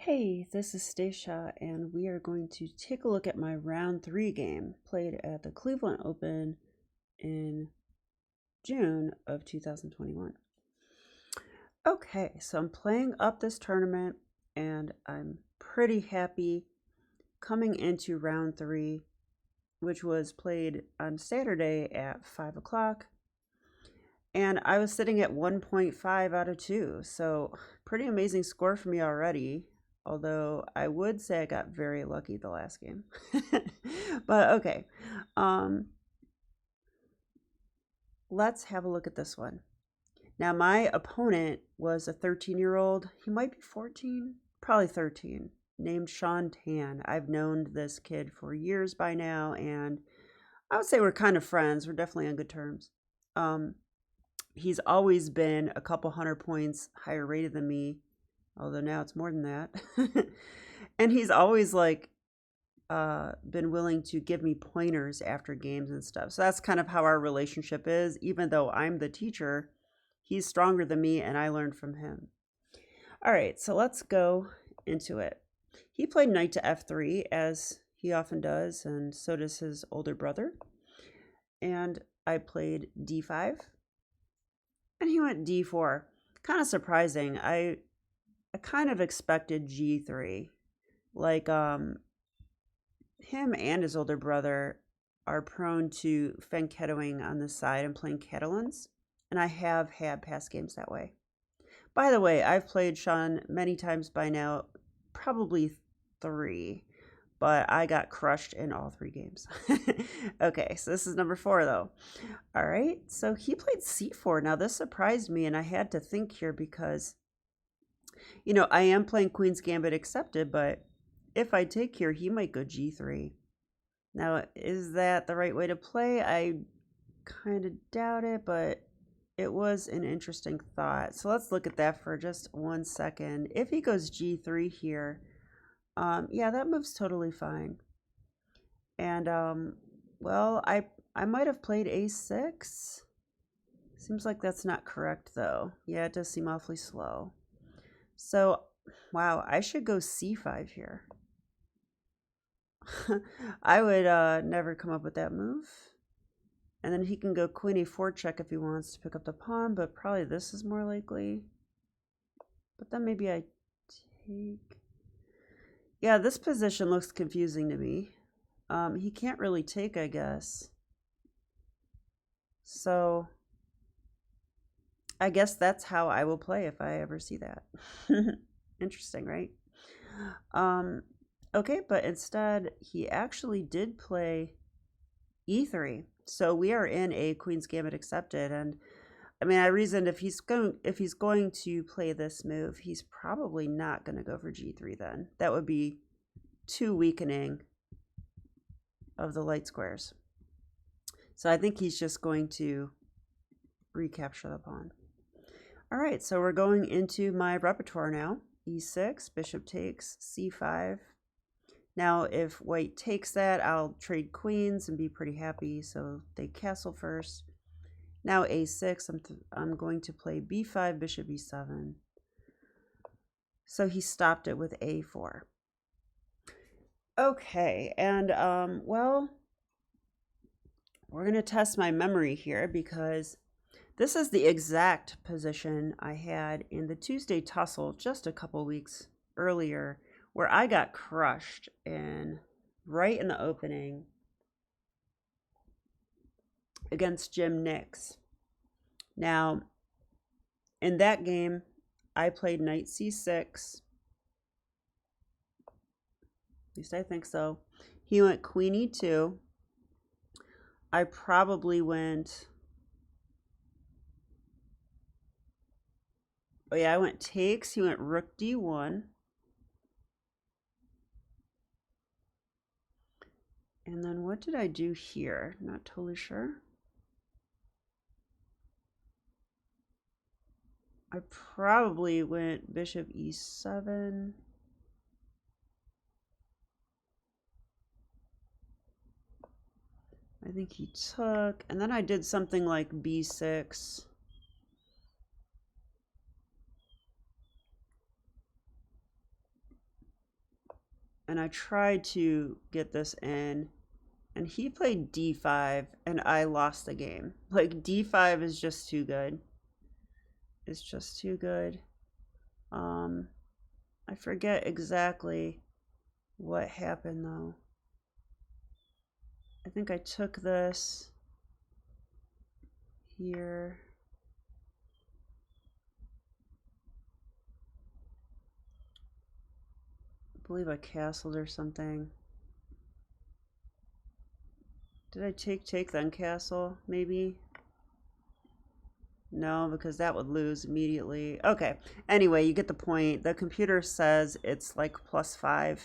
Hey, this is Stacia, and we are going to take a look at my round 3 game played at the Cleveland Open in June of 2021. Okay, so I'm playing up this tournament, and I'm pretty happy coming into round 3, which was played on Saturday at 5 o'clock. And I was sitting at 1.5 out of 2, so pretty amazing score for me already. Although I would say I got very lucky the last game. But okay. Let's have a look at this one. Now, my opponent was a 13-year-old. He might be 14, probably 13, named Sean Tan. I've known this kid for years by now, and I would say we're kind of friends. We're definitely on good terms. He's always been a couple 100 points higher rated than me, although now it's more than that. And he's always been willing to give me pointers after games and stuff. So that's kind of how our relationship is. Even though I'm the teacher, he's stronger than me and I learned from him. All right, so let's go into it. He played knight to f3 as he often does, and so does his older brother. And I played d5 and he went d4. Kind of surprising. I kind of expected g3. Him and his older brother are prone to Fenketoing on the side and playing Catalans, and I have had past games that way. By the way, I've played Sean many times by now, probably 3, but I got crushed in all 3 games. Okay, so this is number 4 though. All right, so he played c4. Now this surprised me, and I had to think here because, you know, I am playing Queen's Gambit accepted, but if I take here, he might go g3. Now, is that the right way to play? I kind of doubt it, but it was an interesting thought. So let's look at that for just 1 second. If he goes g3 here, yeah, that move's totally fine. And, well, I might have played a6. Seems like that's not correct, though. Yeah, it does seem awfully slow. So, wow, I should go c5 here. I would never come up with that move. And then he can go queen a4 check if he wants to pick up the pawn, but probably this is more likely. But then maybe I take... Yeah, this position looks confusing to me. He can't really take, I guess. So I guess that's how I will play if I ever see that. Interesting, right? Okay, but instead he actually did play e3. So we are in a Queen's Gambit accepted, and I mean, I reasoned if he's going to play this move, he's probably not going to go for g3 then. That would be too weakening of the light squares. So I think he's just going to recapture the pawn. All right, so we're going into my repertoire now. e6, bishop takes, c5. Now, if white takes that, I'll trade queens and be pretty happy. So they castle first. Now a6, I'm going to play b5, bishop e7. So he stopped it with a4. Okay, and well, we're going to test my memory here because this is the exact position I had in the Tuesday tussle just a couple weeks earlier, where I got crushed right in the opening against Jim Nix. Now, in that game, I played knight c6. At least I think so. He went queen e2. I probably went... Oh yeah, I went takes. He went rook d1. And then what did I do here? Not totally sure. I probably went bishop e7. I think he took, and then I did something like b6. And I tried to get this in, and he played d5, and I lost the game. Like, d5 is just too good. It's just too good. I forget exactly what happened, though. I think I took this here. I believe I castled or something. Did I take then castle, maybe? No, because that would lose immediately. Okay, anyway, you get the point. The computer says it's like +5.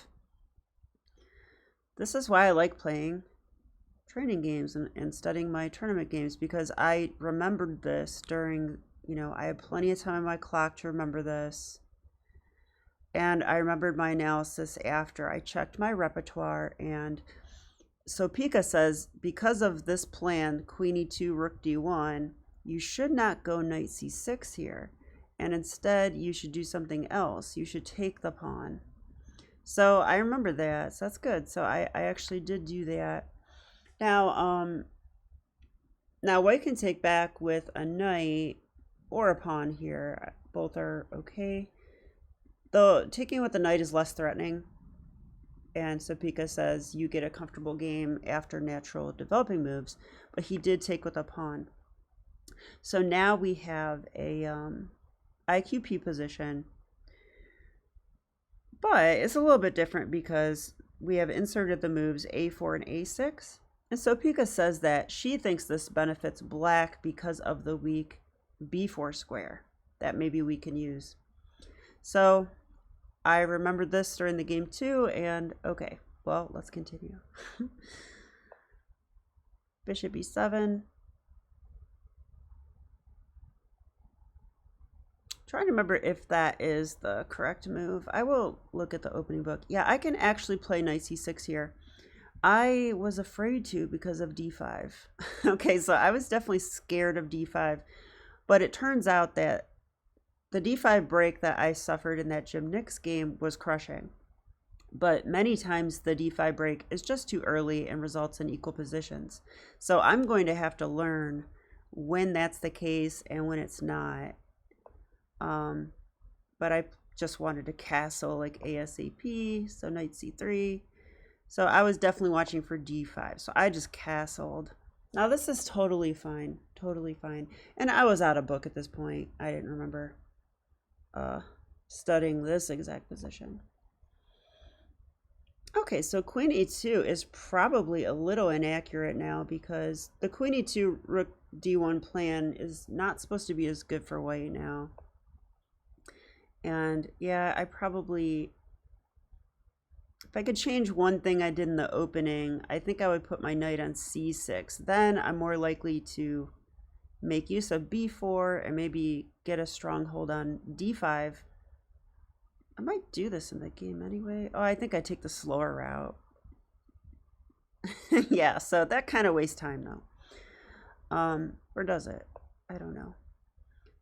This is why I like playing training games and studying my tournament games, because I remembered this during, you know, I had plenty of time on my clock to remember this. And I remembered my analysis after I checked my repertoire. And so Pika says, because of this plan, queen e2, rook d1, you should not go knight c6 here. And instead, you should do something else. You should take the pawn. So I remember that. So that's good. So I actually did do that. Now, white can take back with a knight or a pawn here. Both are okay. Though taking with the knight is less threatening. And so Pika says you get a comfortable game after natural developing moves. But he did take with a pawn. So now we have a IQP position. But it's a little bit different because we have inserted the moves a4 and a6. And so Pika says that she thinks this benefits black because of the weak b4 square that maybe we can use. So I remembered this during the game too, and okay, well, let's continue. Bishop e7. Trying to remember if that is the correct move. I will look at the opening book. Yeah, I can actually play knight c6 here. I was afraid to because of d5. Okay, so I was definitely scared of d5, but it turns out that the d5 break that I suffered in that Jim Nix game was crushing. But many times the d5 break is just too early and results in equal positions. So I'm going to have to learn when that's the case and when it's not. But I just wanted to castle like ASAP, so knight c3. So I was definitely watching for d5. So I just castled. Now this is totally fine. Totally fine. And I was out of book at this point. I didn't remember studying this exact position. Okay, so queen e2 is probably a little inaccurate now because the queen e2 rook d1 plan is not supposed to be as good for white now. And yeah, I probably, if I could change one thing I did in the opening, I think I would put my knight on c6. Then I'm more likely to make use of b4 and maybe get a stronghold on d5. I might do this in the game anyway. Oh, I think I take the slower route. Yeah, so that kind of wastes time though. Or does it? I don't know.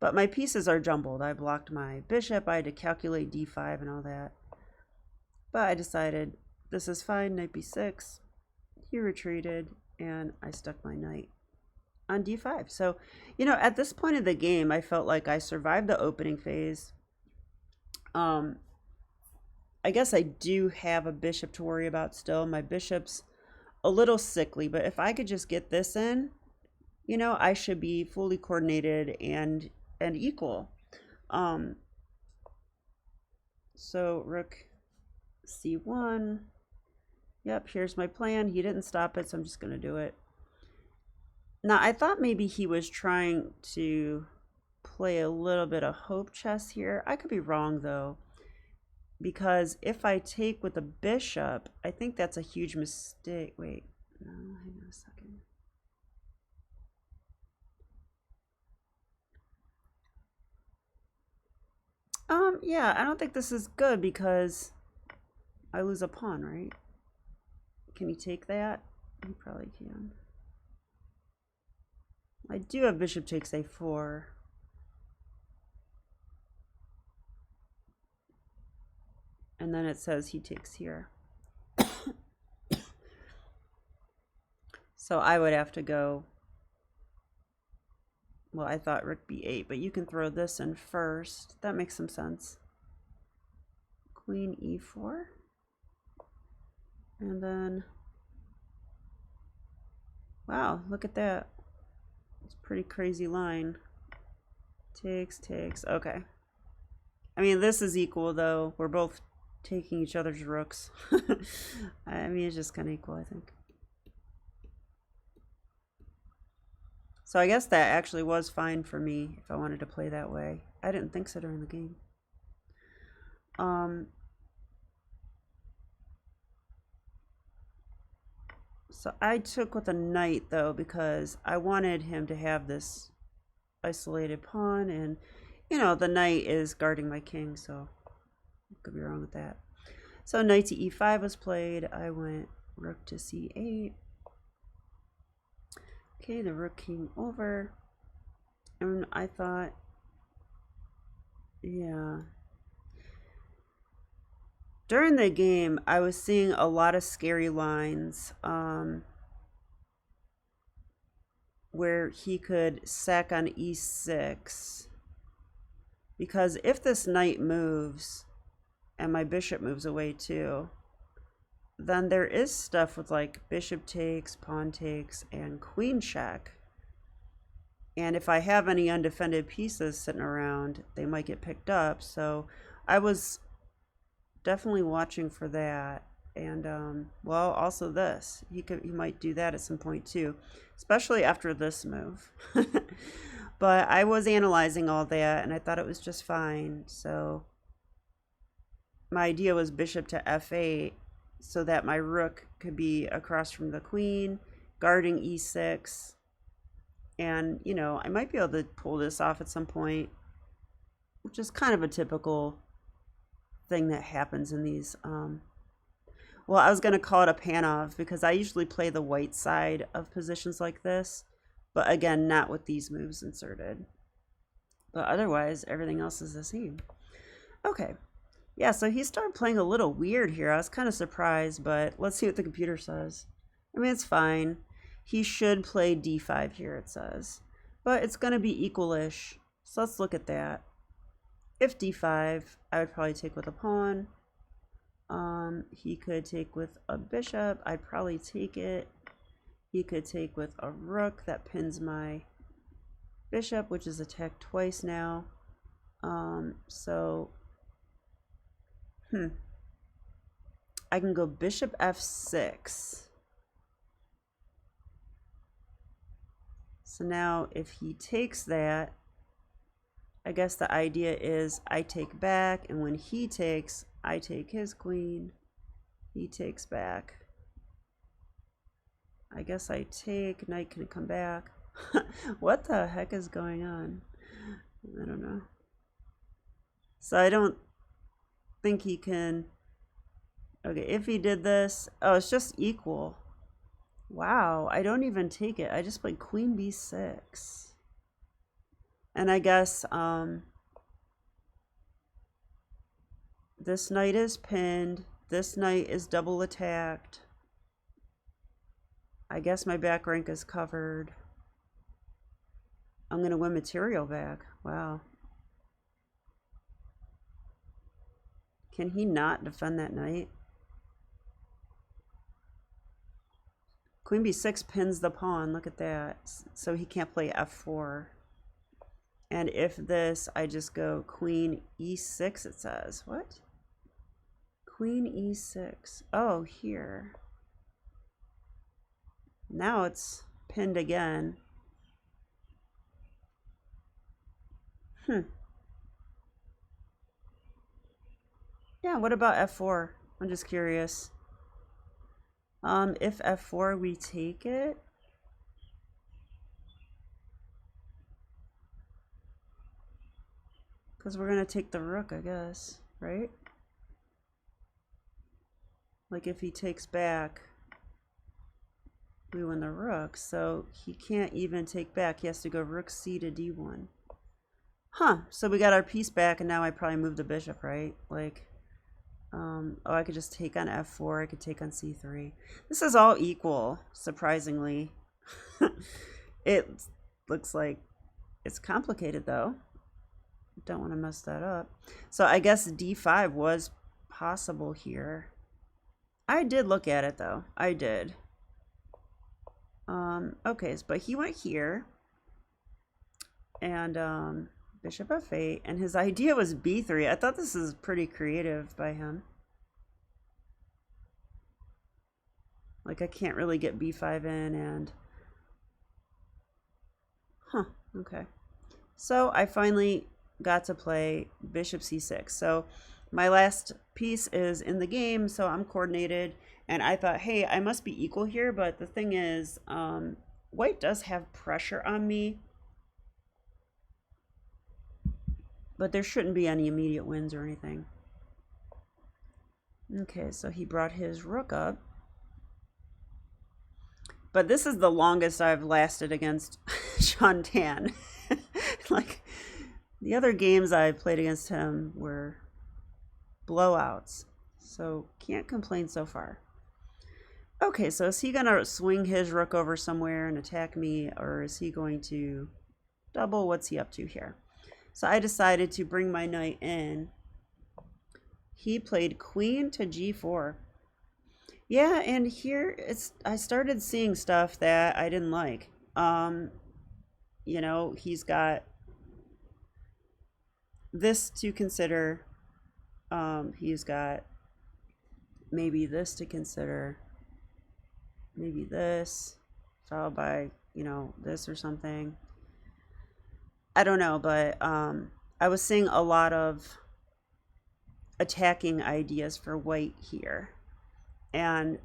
But my pieces are jumbled. I blocked my bishop. I had to calculate d5 and all that. But I decided this is fine. Knight b6. He retreated, and I stuck my knight on d5. So, you know, at this point of the game, I felt like I survived the opening phase. I guess I do have a bishop to worry about still. My bishop's a little sickly, but if I could just get this in, you know, I should be fully coordinated and equal. So rook c1. Yep, here's my plan. He didn't stop it, so I'm just going to do it. Now, I thought maybe he was trying to play a little bit of hope chess here. I could be wrong, though, because if I take with the bishop, I think that's a huge mistake. Wait, no, hang on a second. Yeah, I don't think this is good because I lose a pawn, right? Can he take that? He probably can. I do have bishop takes a4. And then it says he takes here. So I would have to go, well, I thought rook b8, but you can throw this in first. That makes some sense. Queen e4. And then, wow, look at that. It's a pretty crazy line. Takes, takes, okay. I mean, this is equal though. We're both taking each other's rooks. I mean, it's just kind of equal, I think. So I guess that actually was fine for me if I wanted to play that way. I didn't think so during the game. So I took with a knight though because I wanted him to have this isolated pawn, and you know the knight is guarding my king, so I could be wrong with that. So knight to e5 was played. I went rook to c8. Okay, the rook came over, and I thought, yeah. During the game, I was seeing a lot of scary lines where he could sack on e6. Because if this knight moves, and my bishop moves away too, then there is stuff with like bishop takes, pawn takes, and queen check. And if I have any undefended pieces sitting around, they might get picked up. So I was definitely watching for that. And well, also this, he might do that at some point too, especially after this move. But I was analyzing all that and I thought it was just fine. So my idea was bishop to f8 so that my rook could be across from the queen, guarding e6. And you know, I might be able to pull this off at some point, which is kind of a typical thing that happens in these well, I was going to call it a Panov because I usually play the white side of positions like this, but again, not with these moves inserted. But otherwise, everything else is the same. Okay. Yeah, so he started playing a little weird here. I was kind of surprised, but let's see what the computer says. I mean, it's fine. He should play d5 here, it says. But it's going to be equal-ish. So let's look at that. If d5, I would probably take with a pawn. He could take with a bishop. I'd probably take it. He could take with a rook that pins my bishop, which is attacked twice now. I can go bishop f6. So now if he takes that, I guess the idea is I take back, and when he takes, I take his queen. He takes back. I guess I take, knight can come back. What the heck is going on? I don't know. So I don't think he can. Okay, if he did this, oh, it's just equal. Wow, I don't even take it. I just play queen b6. And I guess this knight is pinned. This knight is double attacked. I guess my back rank is covered. I'm going to win material back. Wow. Can he not defend that knight? Queen b6 pins the pawn. Look at that. So he can't play f4. And if this, I just go queen e6, it says. What? Queen e6. Oh, here. Now it's pinned again. Yeah, what about f4? I'm just curious. If f4, we take it. Because we're going to take the rook, I guess, right? Like if he takes back, we win the rook. So he can't even take back. He has to go rook c to d1. Huh, so we got our piece back, and now I probably move the bishop, right? Like, oh, I could just take on f4. I could take on c3. This is all equal, surprisingly. It looks like it's complicated though. Don't want to mess that up. So I guess d5 was possible here. I did look at it though. I did. Okay, but he went here. And bishop f8. And his idea was b3. I thought this is pretty creative by him. Like I can't really get b5 in and... Huh, okay. So I finally got to play bishop c6. So my last piece is in the game, so I'm coordinated. And I thought, hey, I must be equal here. But the thing is, white does have pressure on me. But there shouldn't be any immediate wins or anything. Okay, so he brought his rook up. But this is the longest I've lasted against Sean Tan. Like, the other games I've played against him were blowouts. So, can't complain so far. Okay, so is he going to swing his rook over somewhere and attack me? Or is he going to double? What's he up to here? So I decided to bring my knight in. He played queen to g4. Yeah, and here I started seeing stuff that I didn't like. You know, he's got this to consider. He's got maybe this to consider. Maybe this, followed by, you know, this or something. I don't know, but I was seeing a lot of attacking ideas for white here. And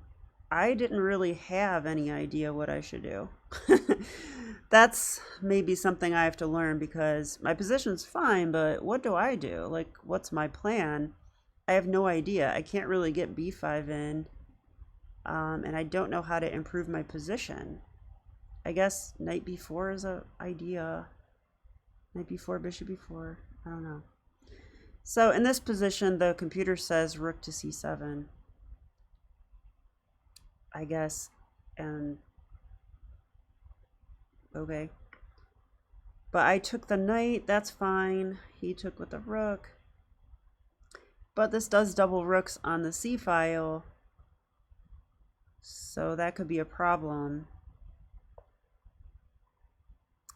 I didn't really have any idea what I should do. That's maybe something I have to learn because my position's fine, but what do I do? Like, what's my plan? I have no idea. I can't really get b5 in. And I don't know how to improve my position. I guess knight b4 is an idea. Knight b4, bishop b4. I don't know. So in this position, the computer says rook to c7. I guess. And okay. But I took the knight. That's fine. He took with the rook. But this does double rooks on the c file. So that could be a problem.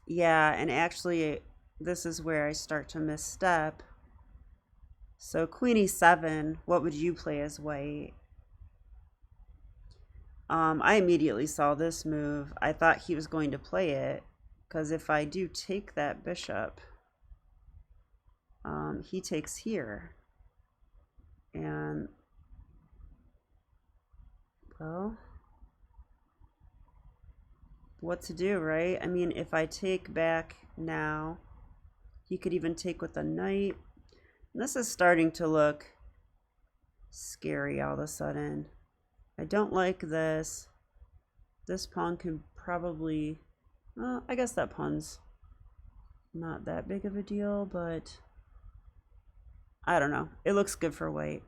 Yeah, and actually this is where I start to misstep. So queen e7, what would you play as white? I immediately saw this move. I thought he was going to play it, because if I do take that bishop, he takes here. And, well, what to do, right? I mean, if I take back now, he could even take with the knight. And this is starting to look scary all of a sudden. I don't like this. This pawn could probably, well, I guess that pawn's not that big of a deal, but I don't know. It looks good for white.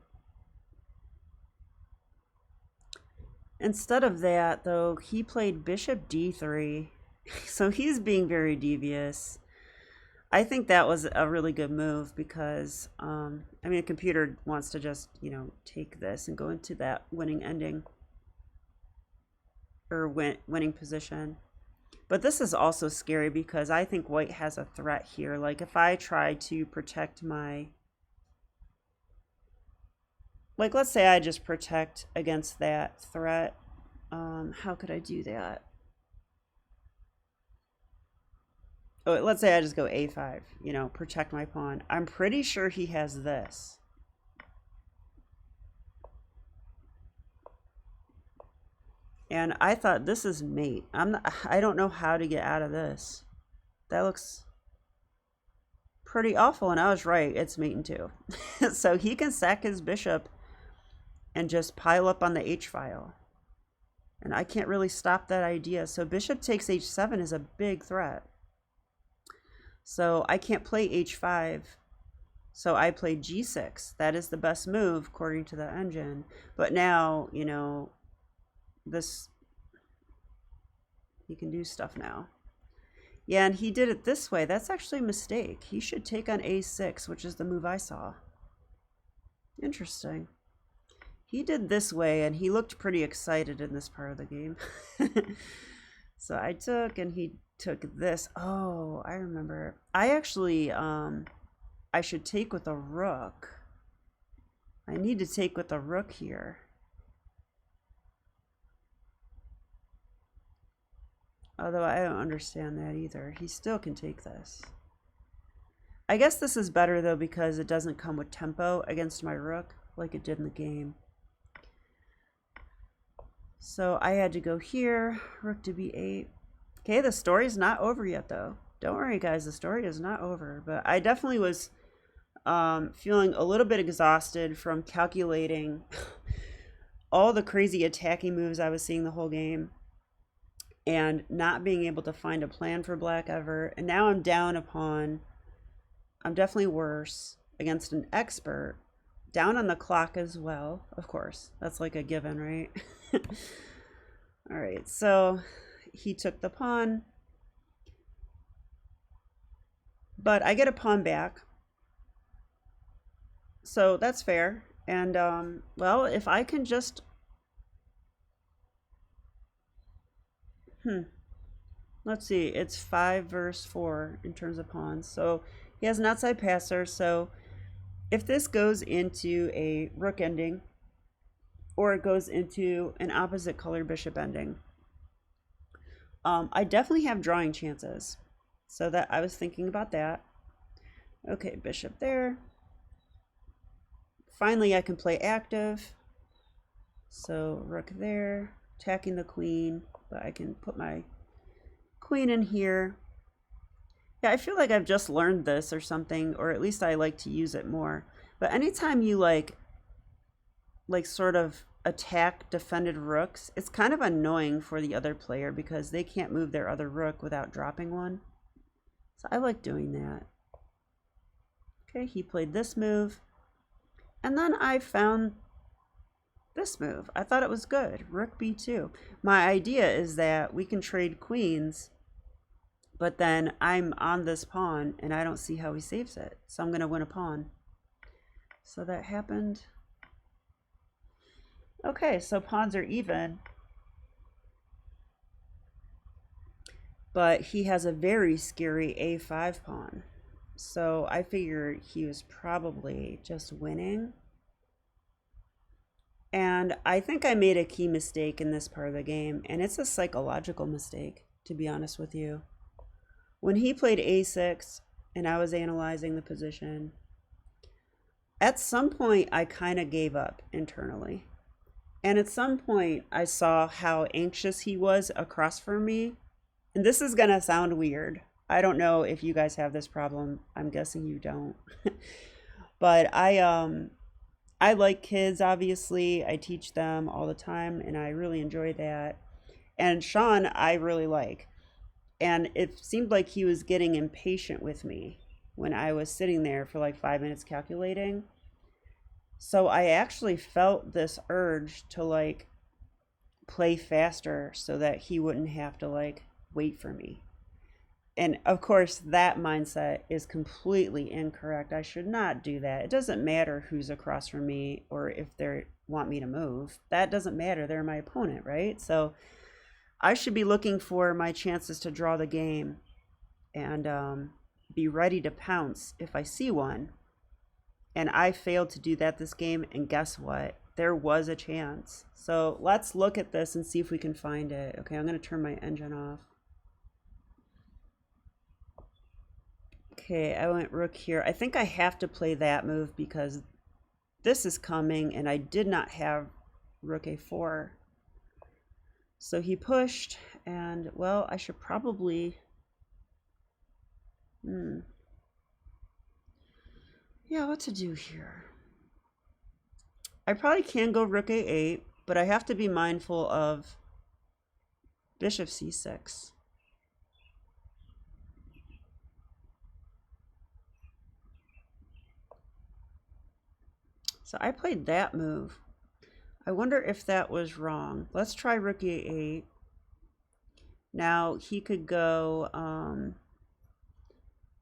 Instead of that, though, he played bishop d3. So he's being very devious. I think that was a really good move because, I mean, a computer wants to just, you know, take this and go into that winning ending or winning position. But this is also scary because I think white has a threat here. Like if I try to protect my, like let's say I just protect against that threat. How could I do that? Oh, let's say I just go a5, you know, protect my pawn. I'm pretty sure he has this. And I thought this is mate. I don't know how to get out of this. That looks pretty awful, and I was right. It's mate in two. So he can sack his bishop and just pile up on the h file. And I can't really stop that idea. So bishop takes h7 is a big threat. So I can't play h5. So I played g6. That is the best move according to the engine. But now, you know, this He can do stuff now. Yeah, and he did it this way. That's actually a mistake. He should take on a6, which is the move I saw. Interesting. He did this way, and he looked pretty excited in this part of the game. So I took, and he took this. Oh, I remember. I actually, I should take with a rook. I need to take with a rook here. Although I don't understand that either. He still can take this. I guess this is better though because it doesn't come with tempo against my rook like it did in the game. So I had to go here, rook to b8. Okay, the story's not over yet though. Don't worry guys, the story is not over. But I definitely was feeling a little bit exhausted from calculating all the crazy attacking moves I was seeing the whole game and not being able to find a plan for black ever. And now I'm down upon, I'm definitely worse against an expert, down on the clock as well, of course. That's like a given, right? All right, so he took the pawn, but I get a pawn back. So that's fair. And, well, if I can just, let's see, it's 5 versus 4 in terms of pawns. So he has an outside passer. So if this goes into a rook ending, or it goes into an opposite color bishop ending, I definitely have drawing chances. So that I was thinking about that. Okay, bishop there. Finally, I can play active. So rook there, attacking the queen, but I can put my queen in here. Yeah, I feel like I've just learned this or something, or at least I like to use it more. But anytime you like sort of attack defended rooks, it's kind of annoying for the other player because they can't move their other rook without dropping one. So I like doing that. Okay, he played this move. And then I found this move. I thought it was good. Rook b2. My idea is that we can trade queens, but then I'm on this pawn and I don't see how he saves it. So I'm going to win a pawn. So that happened. Okay, so pawns are even. But he has a very scary a5 pawn. So I figured he was probably just winning. And I think I made a key mistake in this part of the game, and it's a psychological mistake, to be honest with you. When he played a6 and I was analyzing the position, at some point I kind of gave up internally. And at some point I saw how anxious he was across from me. And this is going to sound weird. I don't know if you guys have this problem. I'm guessing you don't. But I like kids, obviously. I teach them all the time, and I really enjoy that. And Sean, I really like. And it seemed like he was getting impatient with me when I was sitting there for like 5 minutes calculating. So I actually felt this urge to like play faster so that he wouldn't have to like wait for me. And of course, that mindset is completely incorrect. I should not do that. It doesn't matter who's across from me or if they want me to move. That doesn't matter. They're my opponent, right? So I should be looking for my chances to draw the game and be ready to pounce if I see one. And I failed to do that this game. And guess what? There was a chance. So let's look at this and see if we can find it. Okay, I'm going to turn my engine off. Okay, I went rook here. I think I have to play that move because this is coming and I did not have rook a4. So he pushed and, well, I should probably... Yeah, what to do here? I probably can go rook a8, but I have to be mindful of bishop c6. So I played that move. I wonder if that was wrong. Let's try rook e8. Now he could go,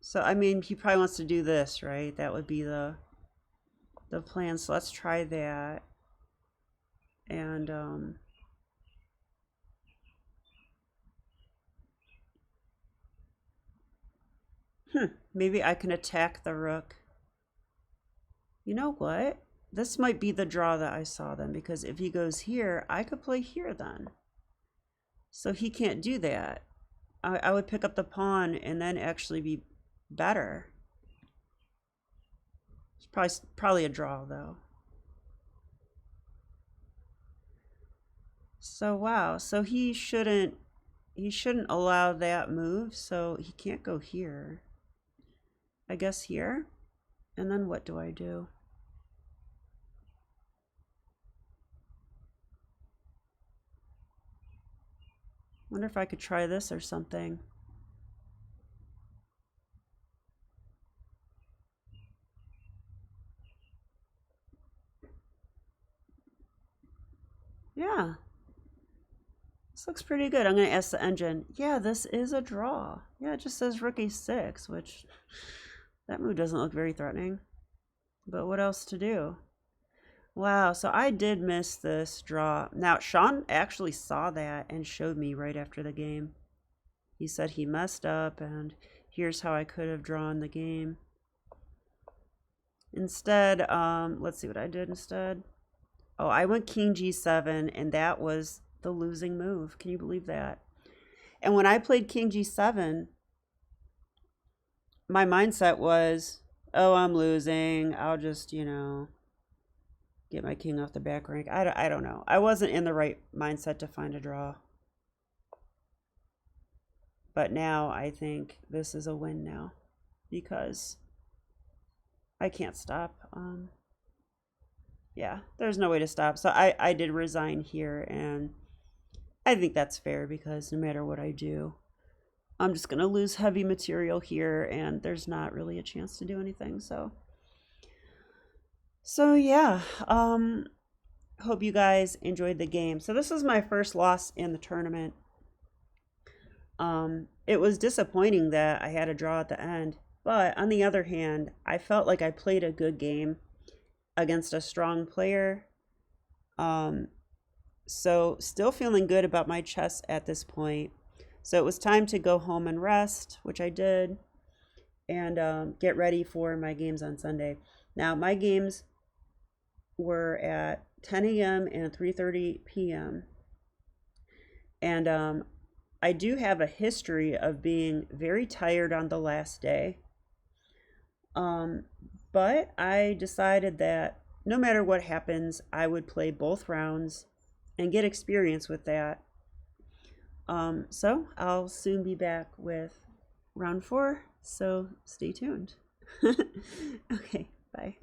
so I mean, he probably wants to do this, right? That would be the plan. So let's try that. And maybe I can attack the rook. You know what? This might be the draw that I saw then, because if he goes here, I could play here then. So he can't do that. I would pick up the pawn and then actually be better. It's probably a draw though. So wow, so he shouldn't allow that move, so he can't go here. I guess here. And then what do I do? Wonder if I could try this or something. Yeah. This looks pretty good. I'm going to ask the engine. Yeah, this is a draw. Yeah, it just says rook a6, which that move doesn't look very threatening. But what else to do? Wow, so I did miss this draw. Now, Sean actually saw that and showed me right after the game. He said he messed up and here's how I could have drawn the game. Instead, let's see what I did instead. Oh, I went king g7 and that was the losing move. Can you believe that? And when I played king g7, my mindset was, oh, I'm losing. I'll just, you know, get my king off the back rank. I don't know. I wasn't in the right mindset to find a draw. But now I think this is a win now because I can't stop. Yeah, there's no way to stop. So I did resign here, and I think that's fair because no matter what I do, I'm just going to lose heavy material here, and there's not really a chance to do anything. So yeah, hope you guys enjoyed the game. So this is my first loss in the tournament. It was disappointing that I had a draw at the end, but on the other hand, I felt like I played a good game against a strong player. So still feeling good about my chess at this point. So it was time to go home and rest, which I did, and get ready for my games on Sunday. Now, my games were at 10 a.m. and 3:30 p.m. And I do have a history of being very tired on the last day. But I decided that no matter what happens, I would play both rounds and get experience with that. So I'll soon be back with round 4, so stay tuned. Okay, bye.